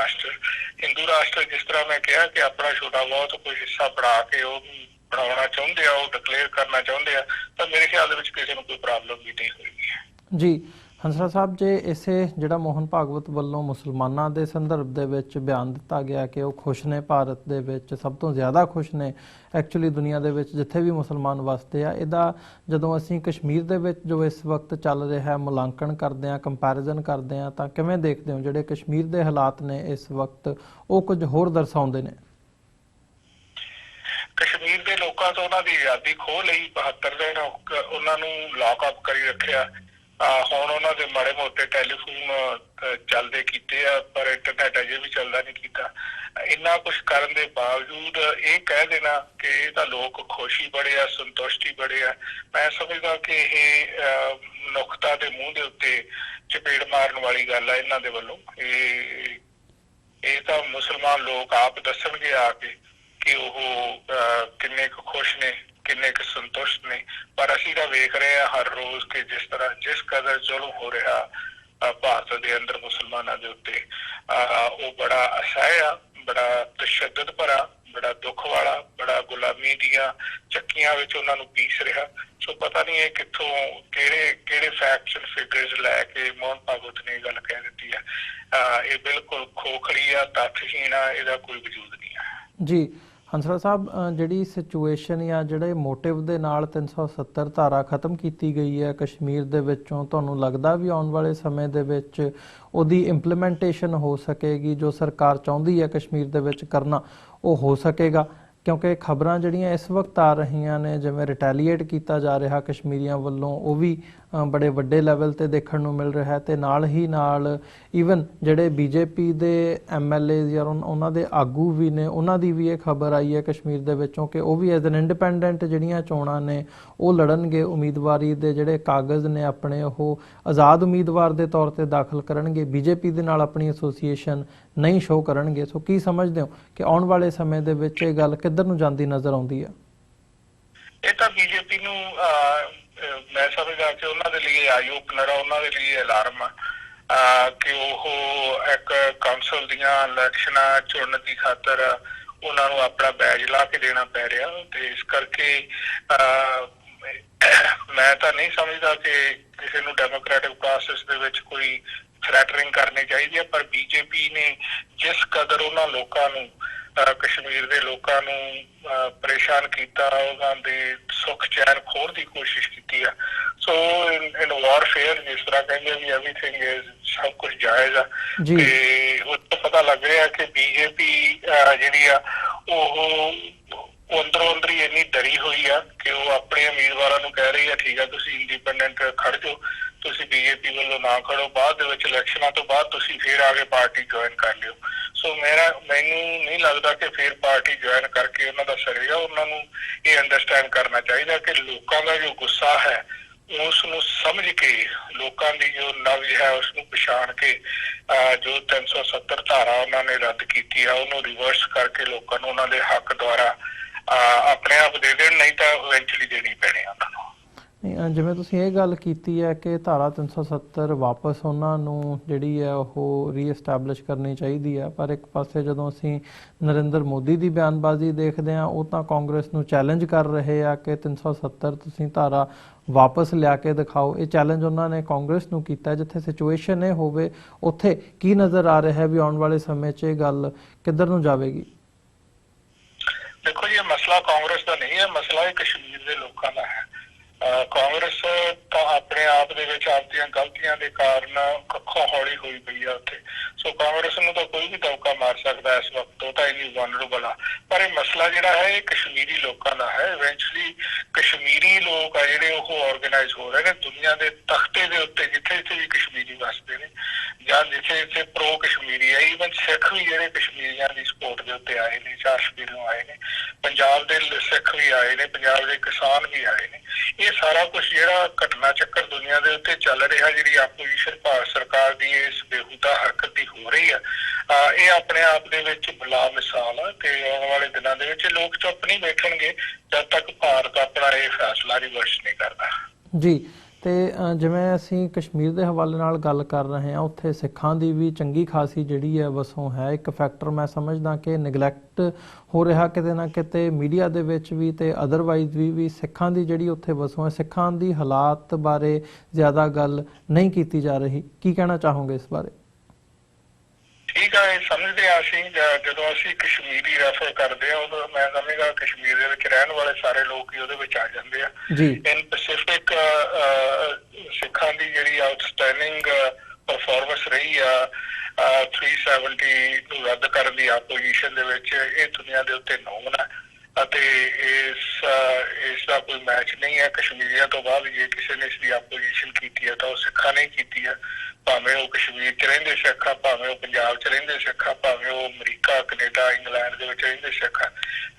ਰਾਸ਼ਟਰ ਜਿਸ ਤਰ੍ਹਾਂ ਮੈਂ ਕਿਹਾ ਕਿ ਆਪਣਾ ਛੋਟਾ ਬਹੁਤ ਕੋਈ ਹਿੱਸਾ ਬਣਾ ਕੇ ਉਹ ਬਣਾਉਣਾ ਚਾਹੁੰਦੇ ਆ, ਉਹ ਡਿਕਲੇਅਰ ਕਰਨਾ ਚਾਹੁੰਦੇ ਆ, ਤਾਂ ਮੇਰੇ ਖਿਆਲ ਦੇ ਵਿੱਚ ਕਿਸੇ ਨੂੰ ਕੋਈ ਪ੍ਰੋਬਲਮ ਵੀ ਨਹੀਂ ਹੋਏਗੀ। ਜੀ, ਹੰਸਰਾਜ ਸਾਹਿਬ, ਜੇ ਇਸੇ ਜਿਹੜਾ ਮੋਹਨ ਭਾਗਵਤ ਵੱਲੋਂ ਮੁਸਲਮਾਨਾਂ ਦੇ ਸੰਦਰਭ ਦੇ ਵਿੱਚ ਬਿਆਨ ਦਿੱਤਾ ਗਿਆ ਕਿ ਉਹ ਖੁਸ਼ ਨੇ, ਭਾਰਤ ਦੇ ਵਿੱਚ ਸਭ ਤੋਂ ਜ਼ਿਆਦਾ ਖੁਸ਼ ਨੇ ਐਕਚੁਅਲੀ ਦੁਨੀਆ ਦੇ ਵਿੱਚ ਜਿੱਥੇ ਵੀ ਮੁਸਲਮਾਨ ਵਸਦੇ ਆ, ਇਹਦਾ ਜਦੋਂ ਅਸੀਂ ਕਸ਼ਮੀਰ ਦੇ ਵਿੱਚ ਜੋ ਇਸ ਵਕਤ ਚੱਲ ਰਿਹਾ ਹੈ ਮੁਲਾਂਕਣ ਕਰਦੇ ਹਾਂ, ਕੰਪੈਰੀਜ਼ਨ ਕਰਦੇ ਹਾਂ, ਤਾਂ ਕਿਵੇਂ ਦੇਖਦੇ ਹੋ ਜਿਹੜੇ ਕਸ਼ਮੀਰ ਦੇ ਹਾਲਾਤ ਨੇ ਇਸ ਵਕਤ ਉਹ ਕੁਝ ਹੋਰ ਦਰਸਾਉਂਦੇ ਨੇ? ਕਸ਼ਮੀਰ ਦੇ ਲੋਕਾਂ ਤੋਂ ਉਹਨਾਂ ਦੀ ਆਜ਼ਾਦੀ ਖੋਹ ਲਈ, 72 ਦਿਨ ਉਹਨਾਂ ਨੂੰ ਲੌਕ ਅਪ ਕਰੀ ਰੱਖਿਆ। ਹੁਣ ਉਹਨਾਂ ਦੇ ਮਾੜੇ ਮੋਟੇ ਟੈਲੀਫੋਨ ਚੱਲਦੇ ਕੀਤੇ ਆ, ਪਰ ਇੰਟਰਨੈਟ ਅਜੇ ਵੀ ਚੱਲਦਾ ਨਹੀਂ ਕੀਤਾ। ਇੰਨਾ ਕੁਛ ਕਰਨ ਦੇ ਬਾਵਜੂਦ ਇਹ ਕਹਿ ਦੇਣਾ ਕਿ ਇਹ ਤਾਂ ਲੋਕ ਖੁਸ਼ੀ ਬੜੇ ਆ, ਸੰਤੁਸ਼ਟੀ ਬੜੇ ਆ, ਮੈਂ ਸਮਝਦਾ ਕਿ ਇਹ ਮਨੁੱਖਤਾ ਦੇ ਮੂੰਹ ਦੇ ਉੱਤੇ ਚਪੇੜ ਮਾਰਨ ਵਾਲੀ ਗੱਲ ਆ ਇਹਨਾਂ ਦੇ ਵੱਲੋਂ। ਇਹ ਤਾਂ ਮੁਸਲਮਾਨ ਲੋਕ ਆਪ ਦੱਸਣਗੇ ਆ ਕਿ ਉਹ ਕਿੰਨੇ ਕੁ ਖੁਸ਼ ਨੇ, ਕਿੰਨੇ ਕੁ ਸੰਤੁਸ਼ਟ ਨੇ। ਪਰ ਅਸੀਂ ਤਾਂ ਵੇਖ ਰਹੇ ਹਾਂ ਹਰ ਰੋਜ਼ ਕਿ ਜਿਸ ਕਦਰ ਜ਼ੁਲਮ ਹੋ ਰਿਹਾ ਭਾਰਤ ਦੇ ਅੰਦਰ ਮੁਸਲਮਾਨਾਂ ਦੇ ਉੱਤੇ, ਉਹ ਬੜਾ ਅਸਹਿ ਆ, ਬੜਾ ਤਸ਼ੱਦਦ ਭਰਾ, ਬੜਾ ਦੁੱਖ ਵਾਲਾ, ਬੜਾ ਗੁਲਾਮੀ ਦੀਆਂ ਚੱਕੀਆਂ ਵਿੱਚ ਉਹਨਾਂ ਨੂੰ ਪੀਸ ਰਿਹਾ। ਸੋ ਪਤਾ ਨਹੀਂ ਇਹ ਕਿੱਥੋਂ ਕਿਹੜੇ ਫੈਕਟਸ ਐਂਡ ਫਿਗਰਸ ਲੈ ਕੇ ਮੋਹਨ ਭਾਗਵਤ ਨੇ ਇਹ ਗੱਲ ਕਹਿ ਦਿੱਤੀ ਹੈ। ਇਹ ਬਿਲਕੁਲ ਖੋਖਲੀ ਆ, ਤੱਥਹੀਣ ਆ, ਇਹਦਾ ਕੋਈ ਵਜੂਦ ਨਹੀਂ ਹੈ। ਜੀ ਹੰਸਰਾਜ ਸਾਹਿਬ, ਜਿਹੜੀ ਸਿਚੁਏਸ਼ਨ ਜਾਂ ਜਿਹੜੇ ਮੋਟਿਵ ਦੇ ਨਾਲ 370 ਧਾਰਾ ਖਤਮ ਕੀਤੀ ਗਈ ਹੈ ਕਸ਼ਮੀਰ ਦੇ ਵਿੱਚੋਂ, ਤੁਹਾਨੂੰ ਲੱਗਦਾ ਵੀ ਆਉਣ ਵਾਲੇ ਸਮੇਂ ਦੇ ਵਿੱਚ ਉਹਦੀ ਇੰਪਲੀਮੈਂਟੇਸ਼ਨ ਹੋ ਸਕੇਗੀ? ਜੋ ਸਰਕਾਰ ਚਾਹੁੰਦੀ ਹੈ ਕਸ਼ਮੀਰ ਦੇ ਵਿੱਚ ਕਰਨਾ ਉਹ ਹੋ ਸਕੇਗਾ? ਕਿਉਂਕਿ ਖਬਰਾਂ ਜਿਹੜੀਆਂ ਇਸ ਵਕਤ ਆ ਰਹੀਆਂ ਨੇ, ਜਿਵੇਂ ਰਿਟੈਲੀਏਟ ਕੀਤਾ ਜਾ ਰਿਹਾ ਕਸ਼ਮੀਰੀਆਂ ਵੱਲੋਂ, ਉਹ ਵੀ ਬੜੇ ਵੱਡੇ ਲੈਵਲ ਤੇ ਦੇਖਣ ਨੂੰ ਮਿਲ ਰਿਹਾ ਹੈ। ਤੇ ਨਾਲ ਹੀ ਨਾਲ ਈਵਨ ਜਿਹੜੇ ਬੀਜੇਪੀ ਦੇ MLAs ਜਾਂ ਉਹਨਾਂ ਦੇ ਆਗੂ ਵੀ ਨੇ, ਉਹਨਾਂ ਦੀ ਵੀ ਇਹ ਖਬਰ ਆਈ ਹੈ ਕਸ਼ਮੀਰ ਦੇ ਵਿੱਚੋਂ ਕਿ ਉਹ ਵੀ ਐਜ਼ ਐਨ ਇੰਡੀਪੈਂਡੈਂਟ ਜਿਹੜੀਆਂ ਚੋਣਾਂ ਨੇ ਉਹ ਲੜਨਗੇ, ਉਮੀਦਵਾਰੀ ਦੇ ਜਿਹੜੇ ਕਾਗਜ਼ ਨੇ ਆਪਣੇ ਉਹ ਆਜ਼ਾਦ ਉਮੀਦਵਾਰ ਦੇ ਤੌਰ ਤੇ ਦਾਖਲ ਕਰਨਗੇ, ਬੀਜੇਪੀ ਦੇ ਨਾਲ ਆਪਣੀ ਐਸੋਸੀਏਸ਼ਨ ਨਹੀਂ ਸ਼ੋਅ ਕਰਨਗੇ। ਸੋ ਕੀ ਸਮਝਦੇ ਹੋ ਕਿ ਆਉਣ ਵਾਲੇ ਸਮੇਂ ਦੇ ਵਿੱਚ ਇਹ ਗੱਲ ਕਿੱਧਰ ਨੂੰ ਜਾਂਦੀ ਨਜ਼ਰ ਆਉਂਦੀ ਹੈ? ਇਹ ਤਾਂ ਬੀਜੇਪੀ ਨੂੰ ਮੈਂ ਸਮਝਦਾ ਕਿ ਉਹਨਾਂ ਦੇ ਲਈ ਆਈ ਓਪਨਰ ਆ, ਉਹਨਾਂ ਦੇ ਲਈ ਅਲਾਰਮ ਆ ਕਿ ਉਹ ਇੱਕ ਕਾਉਂਸਲ ਦੀਆਂ ਇਲੈਕਸ਼ਨਾਂ ਚੁਣਨ ਦੀ ਖਾਤਰ ਉਹਨਾਂ ਨੂੰ ਆਪਣਾ ਬੈਜ ਲਾ ਕੇ ਦੇਣਾ ਪੈ ਰਿਹਾ। ਤੇ ਇਸ ਕਰਕੇ ਮੈਂ ਤਾਂ ਨਹੀਂ ਸਮਝਦਾ ਕਿ ਕਿਸੇ ਨੂੰ ਡੈਮੋਕ੍ਰੈਟਿਕ ਪ੍ਰੋਸੈਸ ਦੇ ਵਿੱਚ ਕੋਈ ਥ੍ਰੈਟਨਿੰਗ ਕਰਨੀ ਚਾਹੀਦੀ ਹੈ। ਪਰ ਬੀਜੇਪੀ ਨੇ ਜਿਸ ਕਦਰ ਉਹਨਾਂ ਲੋਕਾਂ ਨੂੰ, ਕਸ਼ਮੀਰ ਦੇ ਲੋਕਾਂ ਨੂੰ ਪਰੇਸ਼ਾਨ ਕੀਤਾ, ਉਹਨਾਂ ਦੇ ਸੁੱਖ ਚੈਨ ਖੋਹਣ ਦੀ ਕੋਸ਼ਿਸ਼ ਕੀਤੀ ਆ। ਸੋ ਇਨ ਵਾਰਫੇਅਰ ਜਿਸ ਤਰ੍ਹਾਂ ਕਹਿੰਦੇ ਵੀ ਐਵਰੀਥਿੰਗ ਇਜ਼, ਸਭ ਕੁਝ ਜਾਇਜ਼ ਆ। ਤੇ ਉਹ ਤੋਂ ਪਤਾ ਲੱਗ ਰਿਹਾ ਕਿ ਬੀਜੇਪੀ ਜਿਹੜੀ ਆ ਉਹ ਅੰਦਰੋਂ ਅੰਦਰ ਹੀ ਇੰਨੀ ਡਰੀ ਹੋਈ ਆ ਕਿ ਉਹ ਆਪਣੇ ਉਮੀਦਵਾਰਾਂ ਨੂੰ ਕਹਿ ਰਹੀ ਆ ਠੀਕ ਆ ਤੁਸੀਂ ਇੰਡੀਪੈਂਡੈਂਟ ਖੜ ਜਾਓ, ਤੁਸੀਂ ਬੀਜੇਪੀ ਵੱਲੋਂ ਨਾ ਖੜੋ, ਬਾਅਦ ਦੇ ਵਿੱਚ ਇਲੈਕਸ਼ਨਾਂ ਤੋਂ ਬਾਅਦ ਤੁਸੀਂ ਫਿਰ ਆ ਕੇ ਪਾਰਟੀ ਜੁਆਇਨ ਕਰ ਲਿਓ। ਸੋ ਮੈਨੂੰ ਨਹੀਂ ਲੱਗਦਾ ਕਿ ਫਿਰ ਪਾਰਟੀ ਜੁਆਇਨ ਕਰਕੇ ਉਹਨਾਂ ਦਾ ਸਰੇਗਾ। ਉਹਨਾਂ ਨੂੰ ਇਹ ਅੰਡਰਸਟੈਂਡ ਕਰਨਾ ਚਾਹੀਦਾ ਕਿ ਲੋਕਾਂ ਦਾ ਜੋ ਗੁੱਸਾ ਹੈ ਉਸ ਨੂੰ ਸਮਝ ਕੇ, ਲੋਕਾਂ ਦੀ ਜੋ ਨਬਜ਼ ਹੈ ਉਸ ਨੂੰ ਪਛਾਣ ਕੇ ਜੋ 370 ਧਾਰਾ ਉਹਨਾਂ ਨੇ ਰੱਦ ਕੀਤੀ ਆ ਉਹਨੂੰ ਰਿਵਰਸ ਕਰਕੇ ਲੋਕਾਂ ਨੂੰ ਉਹਨਾਂ ਦੇ ਹੱਕ ਦੁਆਰਾ ਆਪਣੇ ਆਪ ਦੇ ਦੇਣ, ਨਹੀਂ ਤਾਂ ਇਵੈਂਚੁਅਲੀ ਦੇਣੀ ਪੈਣੀ ਉਹਨਾਂ ਨੂੰ। ਜਿਵੇਂ ਤੁਸੀਂ ਇਹ ਗੱਲ ਕੀਤੀ ਹੈ ਕਿ ਧਾਰਾ 370 ਵਾਪਸ ਉਹਨਾਂ ਨੂੰ ਜਿਹੜੀ ਹੈ ਉਹ ਰੀਐਸਟੈਬਲਿਸ਼ ਕਰਨੀ ਚਾਹੀਦੀ ਹੈ, ਪਰ ਇੱਕ ਪਾਸੇ ਜਦੋਂ ਅਸੀਂ ਨਰਿੰਦਰ ਮੋਦੀ ਦੀ ਬਿਆਨਬਾਜ਼ੀ ਦੇਖਦੇ ਹਾਂ, ਉਹ ਤਾਂ ਕਾਂਗਰਸ ਨੂੰ ਚੈਲੰਜ ਕਰ ਰਹੇ ਆ ਕਿ 370 ਤੁਸੀਂ ਧਾਰਾ ਵਾਪਸ ਲਿਆ ਕੇ ਦਿਖਾਓ। ਇਹ ਚੈਲੰਜ ਉਹਨਾਂ ਨੇ ਕਾਂਗਰਸ ਨੂੰ ਕੀਤਾ। ਜਿੱਥੇ ਸਿਚੁਏਸ਼ਨ ਇਹ ਹੋਵੇ ਉੱਥੇ ਕੀ ਨਜ਼ਰ ਆ ਰਿਹਾ ਹੈ ਵੀ ਆਉਣ ਵਾਲੇ ਸਮੇਂ 'ਚ ਇਹ ਗੱਲ ਕਿੱਧਰ ਨੂੰ ਜਾਵੇਗੀ? ਦੇਖੋ ਜੀ, ਇਹ ਮਸਲਾ ਕਾਂਗਰਸ ਦਾ ਨਹੀਂ ਹੈ, ਮਸਲਾ ਇਹ ਕਸ਼ਮੀਰ ਦੇ ਲੋਕਾਂ ਦਾ ਹੈ। ਕਾਂਗਰਸ ਤਾਂ ਆਪਣੇ ਆਪ ਦੇ ਵਿੱਚ ਆਪਦੀਆਂ ਗਲਤੀਆਂ ਦੇ ਕਾਰਨ ਕੱਖੋਂ ਹੌਲੀ ਹੋਈ ਪਈ ਆ ਉੱਥੇ। ਸੋ ਕਾਂਗਰਸ ਨੂੰ ਤਾਂ ਕੋਈ ਵੀ ਦਬਕਾ ਮਾਰ ਸਕਦਾ ਇਸ ਵਕਤ, ਉਹ ਤਾਂ ਇੰਨੀ ਵਨਰੇਬਲ ਆ। ਪਰ ਇਹ ਮਸਲਾ ਜਿਹੜਾ ਹੈ ਇਹ ਕਸ਼ਮੀਰੀ ਲੋਕਾਂ ਦਾ ਹੈ। ਇਵੈਂਚੁਅਲੀ ਕਸ਼ਮੀਰੀ ਲੋਕ ਆ ਜਿਹੜੇ ਉਹ ਆਰਗੇਨਾਈਜ਼ ਹੋ ਰਹੇ ਨੇ ਦੁਨੀਆ ਦੇ ਤਖਤੇ ਦੇ ਉੱਤੇ, ਜਿੱਥੇ ਜਿੱਥੇ ਵੀ ਕਸ਼ਮੀਰੀ ਵਸਦੇ ਨੇ ਜਾਂ ਜਿੱਥੇ ਜਿੱਥੇ ਪ੍ਰੋ ਕਸ਼ਮੀਰੀ ਹੈ। ਈਵਨ ਸਿੱਖ ਵੀ ਜਿਹੜੇ ਕਸ਼ਮੀਰੀਆਂ ਦੀ ਸਪੋਰਟ ਦੇ ਉੱਤੇ ਆਏ ਨੇ, ਕਸ਼ਮੀਰੋਂ ਆਏ ਨੇ, ਪੰਜਾਬ ਦੇ ਸਿੱਖ ਵੀ ਆਏ ਨੇ, ਪੰਜਾਬ ਦੇ ਕਿਸਾਨ ਵੀ ਆਏ ਨੇ। ਇਹ ਸਾਰਾ ਕੁਝ ਜਿਹੜਾ ਘਟਨਾ ਚੱਕਰ ਦੁਨੀਆ ਦੇ ਉੱਤੇ ਚੱਲ ਰਿਹਾ, ਜਿਹੜੀ ਆਪੋਜੀਸ਼ਨ ਭਾਰਤ ਸਰਕਾਰ ਦੀ ਇਸ ਬੇਹੂਦਾ ਹਰਕਤ ਦੀ ਹੋ ਰਹੀ ਆ, ਇਹ ਆਪਣੇ ਆਪ ਦੇ ਵਿੱਚ ਬਲਾ ਮਿਸਾਲ ਆ। ਤੇ ਆਉਣ ਵਾਲੇ ਦਿਨਾਂ ਦੇ ਵਿੱਚ ਲੋਕ ਚੁੱਪ ਨਹੀਂ ਬੈਠਣਗੇ ਜਦ ਤੱਕ ਭਾਰਤ ਆਪਣਾ ਇਹ ਫੈਸਲਾ ਰਿਵਰਸ ਨਹੀਂ ਕਰਦਾ। ਜੀ, ਤੇ ਜਿਵੇਂ ਅਸੀਂ ਕਸ਼ਮੀਰ ਦੇ ਹਵਾਲੇ ਨਾਲ ਗੱਲ ਕਰ ਰਹੇ ਹਾਂ, ਉੱਥੇ ਸਿੱਖਾਂ ਦੀ ਵੀ ਚੰਗੀ ਖਾਸੀ ਜਿਹੜੀ ਹੈ ਵਸੋਂ ਹੈ। ਇੱਕ ਫੈਕਟਰ ਮੈਂ ਸਮਝਦਾ ਕਿ ਨੈਗਲੈਕਟ ਹੋ ਰਿਹਾ ਕਿਤੇ ਨਾ ਕਿਤੇ ਮੀਡੀਆ ਦੇ ਵਿੱਚ ਵੀ ਤੇ ਅਦਰਵਾਈਜ਼ ਵੀ ਸਿੱਖਾਂ ਦੀ ਜਿਹੜੀ ਉੱਥੇ ਵਸੋਂ ਹੈ, ਸਿੱਖਾਂ ਦੀ ਹਾਲਾਤ ਬਾਰੇ ਜ਼ਿਆਦਾ ਗੱਲ ਨਹੀਂ ਕੀਤੀ ਜਾ ਰਹੀ। ਕੀ ਕਹਿਣਾ ਚਾਹੋਗੇ ਇਸ ਬਾਰੇ? ਠੀਕ ਆ, ਇਹ ਸਮਝਦੇ ਹਾਂ ਅਸੀਂ ਜਦੋਂ ਅਸੀਂ ਕਸ਼ਮੀਰੀ ਰੈਫਰ ਕਰਦੇ ਹਾਂ, ਉਦੋਂ ਮੈਂ ਸਮਝਦਾ ਕਸ਼ਮੀਰ ਦੇ ਵਿੱਚ ਰਹਿਣ ਵਾਲੇ ਸਾਰੇ ਲੋਕ ਹੀ ਉਹਦੇ ਵਿੱਚ ਆ ਜਾਂਦੇ ਆ। ਇਨ ਪੈਸੀਫਿਕ ਸਿੱਖਾਂ ਦੀ ਜਿਹੜੀ ਆਊਟਸਟੈਂਡਿੰਗ ਪਰਫਾਰਮੈਂਸ ਰਹੀ ਆ 370 ਨੂੰ ਰੱਦ ਕਰਨ ਦੀ ਆਪੋਜੀਸ਼ਨ ਦੇ ਵਿੱਚ, ਇਹ ਦੁਨੀਆ ਦੇ ਉੱਤੇ ਨੋਨ ਹੈ ਅਤੇ ਇਸ ਦਾ ਕੋਈ ਮੈਚ ਨਹੀਂ ਹੈ। ਕਸ਼ਮੀਰੀਆਂ ਤੋਂ ਬਾਅਦ ਜੇ ਕਿਸੇ ਨੇ ਇਸ ਦੀ ਆਪੋਜੀਸ਼ਨ ਕੀਤੀ ਹੈ ਤਾਂ ਉਹ ਸਿੱਖਾਂ ਨੇ ਕੀਤੀ ਹੈ, ਭਾਵੇਂ ਉਹ ਕਸ਼ਮੀਰ 'ਚ ਰਹਿੰਦੇ ਸਿੱਖ ਆ, ਭਾਵੇਂ ਉਹ ਪੰਜਾਬ 'ਚ ਰਹਿੰਦੇ ਸਿੱਖ ਆ, ਭਾਵੇਂ ਉਹ ਅਮਰੀਕਾ, ਕੈਨੇਡਾ, ਇੰਗਲੈਂਡ ਦੇ ਵਿੱਚ ਰਹਿੰਦੇ ਸਿੱਖ ਆ।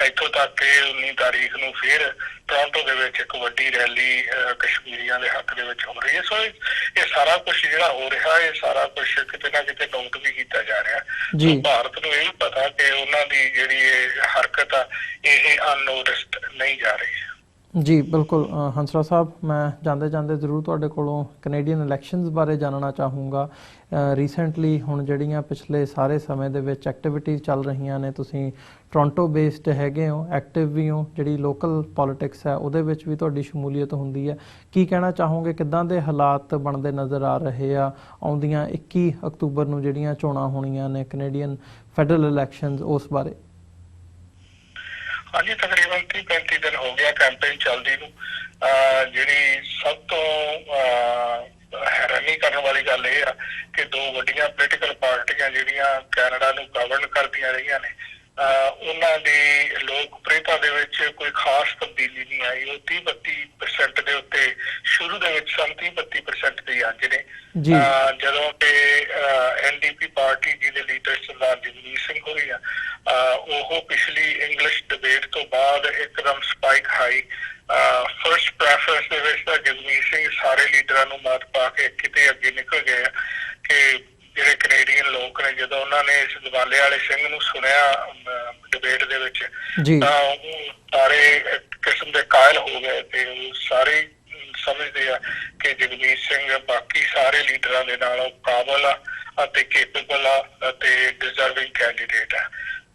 ਇੱਥੋਂ ਤੱਕ ਕਿ 19 ਤਾਰੀਖ ਨੂੰ ਫਿਰ ਟੋਰਾਂਟੋ ਦੇ ਵਿੱਚ ਇੱਕ ਵੱਡੀ ਰੈਲੀ ਕਸ਼ਮੀਰੀਆਂ ਦੇ ਹੱਕ ਦੇ ਵਿੱਚ ਹੋ ਰਹੀ ਹੈ। ਸੋ ਇਹ ਸਾਰਾ ਕੁਝ ਜਿਹੜਾ ਹੋ ਰਿਹਾ, ਇਹ ਸਾਰਾ ਕੁਝ ਕਿਤੇ ਨਾ ਕਿਤੇ ਨੋਟ ਵੀ ਕੀਤਾ ਜਾ ਰਿਹਾ। ਸੋ ਭਾਰਤ ਨੂੰ ਇਹ ਵੀ ਪਤਾ ਕਿ ਉਹਨਾਂ ਦੀ ਜਿਹੜੀ ਇਹ ਹਰਕਤ ਆ ਇਹ ਅਨਨੋਟਿਸਡ ਨਹੀਂ ਜਾ ਰਹੀ। ਜੀ ਬਿਲਕੁਲ ਹੰਸਰਾਜ ਸਾਹਿਬ, ਮੈਂ ਜਾਂਦੇ ਜਾਂਦੇ ਜ਼ਰੂਰ ਤੁਹਾਡੇ ਕੋਲੋਂ ਕੈਨੇਡੀਅਨ ਇਲੈਕਸ਼ਨਸ ਬਾਰੇ ਜਾਣਨਾ ਚਾਹੂੰਗਾ। ਰੀਸੈਂਟਲੀ ਹੁਣ ਜਿਹੜੀਆਂ ਪਿਛਲੇ ਸਾਰੇ ਸਮੇਂ ਦੇ ਵਿੱਚ ਐਕਟੀਵਿਟੀਜ਼ ਚੱਲ ਰਹੀਆਂ ਨੇ, ਤੁਸੀਂ ਟੋਰਾਂਟੋ ਬੇਸਡ ਹੈਗੇ ਹੋ, ਐਕਟਿਵ ਵੀ ਹੋ, ਜਿਹੜੀ ਲੋਕਲ ਪੋਲਿਟਿਕਸ ਹੈ ਉਹਦੇ ਵਿੱਚ ਵੀ ਤੁਹਾਡੀ ਸ਼ਮੂਲੀਅਤ ਹੁੰਦੀ ਹੈ। ਕੀ ਕਹਿਣਾ ਚਾਹੋਗੇ, ਕਿੱਦਾਂ ਦੇ ਹਾਲਾਤ ਬਣਦੇ ਨਜ਼ਰ ਆ ਰਹੇ ਆ ਆਉਂਦੀਆਂ 21 ਅਕਤੂਬਰ ਨੂੰ ਜਿਹੜੀਆਂ ਚੋਣਾਂ ਹੋਣੀਆਂ ਨੇ ਕੈਨੇਡੀਅਨ ਫੈਡਰਲ ਇਲੈਕਸ਼ਨਸ, ਉਸ ਬਾਰੇ? ਹਾਂਜੀ, ਤਕਰੀਬਨ 30-35 ਦਿਨ ਹੋ ਗਿਆ ਕੈਂਪੇਨ ਚੱਲਦੀ ਨੂੰ। ਜਿਹੜੀ ਸਭ ਤੋਂ ਹੈਰਾਨੀ ਕਰਨ ਵਾਲੀ ਗੱਲ ਇਹ ਆ ਕਿ ਦੋ ਵੱਡੀਆਂ ਪੋਲੀਟੀਕਲ ਪਾਰਟੀਆਂ ਜਿਹੜੀਆਂ ਕੈਨੇਡਾ ਨੂੰ ਗਵਰਨ ਕਰਦੀਆਂ ਰਹੀਆਂ ਨੇ, ਉਹਨਾਂ ਦੀ ਲੋਕਪ੍ਰਿਯਤਾ ਦੇ ਵਿੱਚ ਕੋਈ ਖਾਸ ਤਬਦੀਲੀ ਨਹੀਂ ਆਈ। ਉਹ 30-32% ਦੇ ਉੱਤੇ ਸ਼ੁਰੂ ਦੇ ਵਿੱਚ 30-32% ਦੇ ਅੱਜ ਨੇ, ਜਦੋਂ ਕਿ NDP ਪਾਰਟੀ ਜਿਹਦੇ ਲੀਡਰ ਸਰਦਾਰ ਜਗਮੀਤ ਸਿੰਘ ਹੋਰੀ ਆ, ਉਹ ਪਿਛਲੀ ਇੰਗਲਿਸ਼ ਡਿਬੇਟ ਤੋਂ ਬਾਅਦ ਇੱਕਦਮ ਸਪਾਈਕ ਹਾਈ। ਫਰਸਟ ਪ੍ਰੈਫਰੈਂਸ ਦੇ ਵਿੱਚ ਤਾਂ ਜਗਮੀਤ ਸਿੰਘ ਸਾਰੇ ਲੀਡਰਾਂ ਨੂੰ ਮਾਤ ਪਾ ਕੇ ਕਿਤੇ ਅੱਗੇ ਨਿਕਲ ਗਏ ਆ ਕਿ ਜਿਹੜੇ ਕੈਨੇਡੀਅਨ ਲੋਕ ਨੇ, ਜਦੋਂ ਉਹਨਾਂ ਨੇ ਇਸ ਦਵਾਲੇ ਵਾਲੇ ਸਿੰਘ ਨੂੰ ਸੁਣਿਆ ਡਿਬੇਟ ਦੇ ਵਿੱਚ, ਤਾਂ ਉਹ ਸਾਰੇ ਕਿਸਮ ਦੇ ਕਾਇਲ ਹੋ ਗਏ ਤੇ ਉਹ ਸਾਰੇ ਸਮਝਦੇ ਆ ਕਿ ਜਗਮੀਤ ਸਿੰਘ ਬਾਕੀ ਸਾਰੇ ਲੀਡਰਾਂ ਦੇ ਨਾਲੋਂ ਕਾਬਲ ਆ ਅਤੇ ਕੇਪੇਬਲ ਆ ਅਤੇ ਡਿਜ਼ਰਵਿੰਗ ਕੈਂਡੀਡੇਟ ਆ।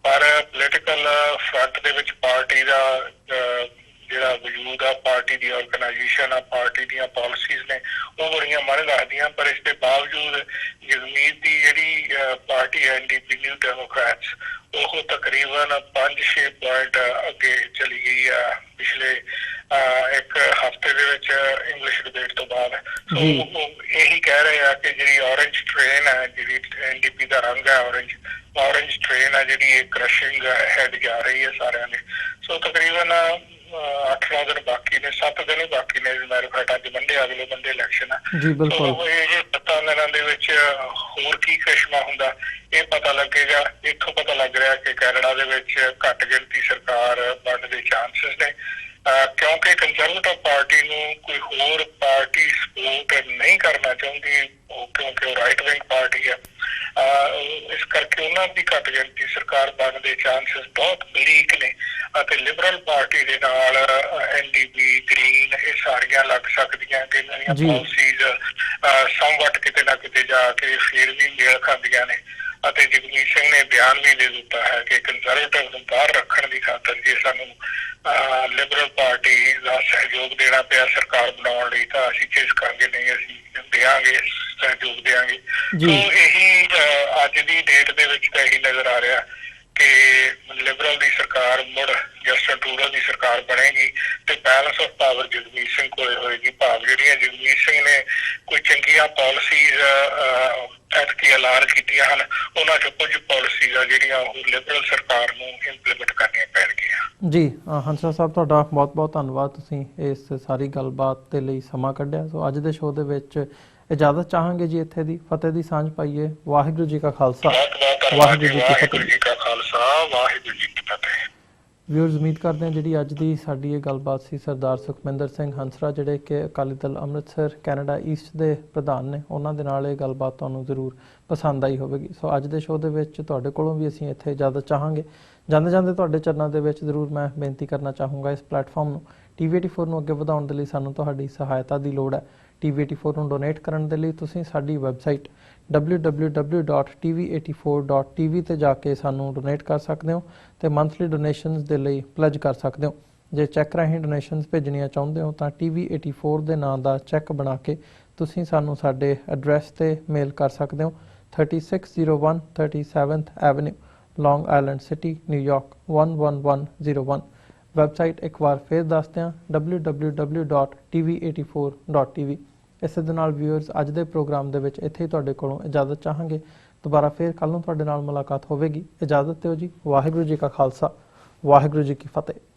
ਪਰ ਪੋਲੀਟੀਕਲ ਫਰੰਟ ਦੇ ਵਿੱਚ ਪਾਰਟੀ ਦਾ ਜਿਹੜਾ ਵਜੂਦ ਆ, ਪਾਰਟੀ ਦੀ ਆਰਗੇਨਾਈਜੇਸ਼ਨ ਆ, ਪਾਰਟੀ ਦੀਆਂ ਪਾਲਿਸੀਜ਼ ਨੇ, ਉਹ ਬੜੀਆਂ ਮਨ ਰੱਖਦੀਆਂ। ਪਰ ਇਸ ਦੇ ਬਾਵਜੂਦ ਜਗਮੀਤ ਦੀ ਜਿਹੜੀ ਪਾਰਟੀ ਹੈ NDP ਨਿਊ ਡੈਮੋਕ੍ਰੈਟਸ, ਉਹ ਤਕਰੀਬਨ 5-6 ਪੁਆਇੰਟ ਅੱਗੇ ਚਲੀ ਗਈ ਆ ਪਿਛਲੇ ਇੱਕ ਹਫ਼ਤੇ ਦੇ ਵਿੱਚ ਇੰਗਲਿਸ਼ ਡਿਬੇਟ ਤੋਂ ਬਾਅਦ। ਸੋ ਉਹ ਇਹੀ ਕਹਿ ਰਹੇ ਆ ਕਿ ਜਿਹੜੀ ਔਰੰਜ ਟ੍ਰੇਨ ਹੈ, ਜਿਹੜੀ NDP ਦਾ ਰੰਗ ਹੈ ਔਰੰਜ ਟ੍ਰੇਨ ਹੈ, ਜਿਹੜੀ ਇਹ ਕ੍ਰਸ਼ਿੰਗ ਹੈਡ ਜਾ ਰਹੀ ਹੈ ਸਾਰਿਆਂ ਦੇ। ਸੋ ਤਕਰੀਬਨ 8-9 ਦਿਨ ਬਾਕੀ ਨੇ, 7 ਦਿਨ ਹੀ ਬਾਕੀ ਨੇ। ਅੱਜ ਮੰਡੇ, ਅਗਲੇ ਮੰਡੇ ਇਲੈਕਸ਼ਨ ਹੈ। ਇਹ 7 ਦਿਨਾਂ ਦੇ ਵਿੱਚ ਹੋਰ ਕੀ ਕ੍ਰਿਸ਼ਮਾ ਹੁੰਦਾ ਇਹ ਪਤਾ ਲੱਗੇਗਾ। ਇੱਥੋਂ ਪਤਾ ਲੱਗ ਰਿਹਾ ਕਿ ਕੈਨੇਡਾ ਦੇ ਵਿੱਚ ਘੱਟ ਗਿਣਤੀ ਸਰਕਾਰ ਬਣਨ ਦੇ ਚਾਂਸਸ ਨੇ, ਕਿਉਂਕਿ ਕੰਜ਼ਰਵੇਟਿਵ ਪਾਰਟੀ ਨੂੰ ਕੋਈ ਹੋਰ ਪਾਰਟੀ ਸਪੋਰਟ ਨਹੀਂ ਕਰਨਾ ਚਾਹੁੰਦੀ, ਕਿਉਂਕਿ ਉਹ ਰਾਈਟ ਵਿੰਗ ਪਾਰਟੀ ਹੈ। ਇਸ ਕਰਕੇ ਉਹਨਾਂ ਦੀ ਘੱਟ ਗਿਣਤੀ ਸਰਕਾਰ ਬਣਨ ਦੇ ਚਾਂਸਸ ਬਹੁਤ ਬਰੀਕ ਨੇ ਅਤੇ ਲਿਬਰਲ ਪਾਰਟੀ ਦੇ ਨਾਲ NDP, ਗ੍ਰੀਨ, ਇਹ ਸਾਰੀਆਂ ਲੱਗ ਸਕਦੀਆਂ ਕਿ ਇਹਨਾਂ ਦੀਆਂ ਪਾਲਿਸੀਜ਼ ਸਮਵਟ ਕਿਤੇ ਨਾ ਕਿਤੇ ਜਾ ਕੇ ਫਿਰ ਵੀ ਮੇਲ ਖਾਂਦੀਆਂ ਨੇ। ਅਤੇ ਜਗਮੀਤ ਸਿੰਘ ਨੇ ਬਿਆਨ ਵੀ ਦੇ ਦਿੱਤਾ ਹੈ ਕਿ ਕੰਜ਼ਰਵੇਟਿਵ ਨੂੰ ਬਾਹਰ ਰੱਖਣ ਦੀ ਖਾਤਰ ਜੇ ਸਾਨੂੰ ਲਿਬਰਲ ਪਾਰਟੀ ਦਾ ਸਹਿਯੋਗ ਦੇਣਾ ਪਿਆ ਸਰਕਾਰ ਬਣਾਉਣ ਲਈ ਤਾਂ ਅਸੀਂ ਚੇਸ ਕਰਾਂਗੇ, ਨਹੀਂ ਅਸੀਂ ਦੇਵਾਂਗੇ, ਸਹਿਯੋਗ ਦੇਵਾਂਗੇ। ਸੋ ਇਹੀ ਅੱਜ ਦੀ ਡੇਟ ਦੇ ਵਿੱਚ ਤਾਂ ਇਹੀ ਨਜ਼ਰ ਆ ਰਿਹਾ ਕਿ ਲਿਬਰਲ ਦੀ ਸਰਕਾਰ ਮੁੜ ਜਸਟਿਨ ਟਰੂਡੋ ਦੀ ਸਰਕਾਰ ਬਣੇਗੀ ਤੇ balance of power Jagmeet Singh ਕੋਲੇ ਹੋਏਗੀ। ਭਾਵ ਜਿਹੜੀਆਂ ਜਗਮੀਤ ਸਿੰਘ ਨੇ ਕੋਈ ਚੰਗੀਆਂ ਪਾਲਿਸੀਜ਼ ਐਤਕੀ ਐਲਾਨ ਕੀਤੀਆਂ ਹਨ, ਉਹਨਾਂ 'ਚੋਂ ਕੁਝ ਪਾਲਿਸੀਜ਼ ਆ ਜਿਹੜੀਆਂ ਉਹ ਲਿਬਰਲ ਸਰਕਾਰ ਨੂੰ ਇੰਪਲੀਮੈਂਟ ਕਰਨੀਆਂ ਪੈਣਗੀਆਂ। ਜੀ ਹੰਸਰਾਜ ਸਾਹਿਬ, ਤੁਹਾਡਾ ਬਹੁਤ ਬਹੁਤ ਧੰਨਵਾਦ, ਤੁਸੀਂ ਇਸ ਸਾਰੀ ਗੱਲਬਾਤ ਦੇ ਲਈ ਸਮਾਂ ਕੱਢਿਆ। ਸੋ ਅੱਜ ਦੇ ਸ਼ੋਅ ਦੇ ਵਿੱਚ ਇਜਾਜ਼ਤ ਚਾਹਾਂਗੇ ਜੀ, ਇੱਥੇ ਦੀ ਫਤਿਹ ਦੀ ਸਾਂਝ ਪਾਈਏ। ਵਾਹਿਗੁਰੂ ਜੀ ਕਾ ਖਾਲਸਾ, ਵਾਹਿਗੁਰੂ ਜੀ ਕੀ ਫਤਿਹ। ਵਿਊਅਰਸ, ਉਮੀਦ ਕਰਦੇ ਹਾਂ ਜਿਹੜੀ ਅੱਜ ਦੀ ਸਾਡੀ ਇਹ ਗੱਲਬਾਤ ਸੀ ਸਰਦਾਰ ਸੁਖਮਿੰਦਰ ਸਿੰਘ ਹੰਸਰਾ, ਜਿਹੜੇ ਕਿ ਅਕਾਲੀ ਦਲ ਅੰਮ੍ਰਿਤਸਰ ਕੈਨੇਡਾ ਈਸਟ ਦੇ ਪ੍ਰਧਾਨ ਨੇ, ਉਹਨਾਂ ਦੇ ਨਾਲ ਇਹ ਗੱਲਬਾਤ ਤੁਹਾਨੂੰ ਜ਼ਰੂਰ ਪਸੰਦ ਆਈ ਹੋਵੇਗੀ। ਸੋ ਅੱਜ ਦੇ ਸ਼ੋਅ ਦੇ ਵਿੱਚ ਤੁਹਾਡੇ ਕੋਲੋਂ ਵੀ ਅਸੀਂ ਇੱਥੇ ਇਜਾਜ਼ਤ ਚਾਹਾਂਗੇ। ਜਾਂਦੇ ਜਾਂਦੇ ਤੁਹਾਡੇ ਚਰਨਾਂ ਦੇ ਵਿੱਚ ਜ਼ਰੂਰ ਮੈਂ ਬੇਨਤੀ ਕਰਨਾ ਚਾਹੂੰਗਾ, ਇਸ ਪਲੇਟਫਾਰਮ ਨੂੰ TV84 ਨੂੰ ਅੱਗੇ ਵਧਾਉਣ ਦੇ ਲਈ ਸਾਨੂੰ ਤੁਹਾਡੀ ਸਹਾਇਤਾ ਦੀ ਲੋੜ ਹੈ। TV84 ਨੂੰ ਡੋਨੇਟ ਕਰਨ ਦੇ ਲਈ ਤੁਸੀਂ ਸਾਡੀ ਵੈਬਸਾਈਟ www.tv84.tv ਤੇ ਜਾ ਕੇ ਸਾਨੂੰ ਡੋਨੇਟ ਕਰ ਸਕਦੇ ਹੋ ਤੇ ਮੰਥਲੀ ਡੋਨੇਸ਼ਨਸ ਦੇ ਲਈ ਪਲੇਜ ਕਰ ਸਕਦੇ ਹੋ। ਜੇ ਚੈੱਕ ਰਾਹੀਂ ਡੋਨੇਸ਼ਨਸ ਭੇਜਣੀਆਂ ਚਾਹੁੰਦੇ ਹੋ ਤਾਂ TV84 ਦੇ ਨਾਂ ਦਾ ਚੈੱਕ ਬਣਾ ਕੇ ਤੁਸੀਂ ਸਾਨੂੰ ਸਾਡੇ ਐਡਰੈਸ ਤੇ ਮੇਲ ਕਰ ਸਕਦੇ ਹੋ। 3601 37th ਐਵਨਿਊ, ਲੌਂਗ ਆਈਲੈਂਡ ਸਿਟੀ, ਨਿਊਯਾਰਕ 11101। ਵੈਬਸਾਈਟ ਇੱਕ ਵਾਰ ਫਿਰ ਦੱਸਦੇ ਹਾਂ www.tv84.tv। ਇਸੇ ਦੇ ਨਾਲ ਵਿਊਅਰਸ ਅੱਜ ਦੇ ਪ੍ਰੋਗਰਾਮ ਦੇ ਵਿੱਚ ਇੱਥੇ ਹੀ ਤੁਹਾਡੇ ਕੋਲੋਂ ਇਜਾਜ਼ਤ ਚਾਹਾਂਗੇ। ਦੁਬਾਰਾ ਫਿਰ ਕੱਲ੍ਹ ਨੂੰ ਤੁਹਾਡੇ ਨਾਲ ਮੁਲਾਕਾਤ ਹੋਵੇਗੀ। ਇਜਾਜ਼ਤ ਦਿਓ ਜੀ। ਵਾਹਿਗੁਰੂ ਜੀ ਕਾ ਖਾਲਸਾ, ਵਾਹਿਗੁਰੂ ਜੀ ਕੀ ਫਤਿਹ।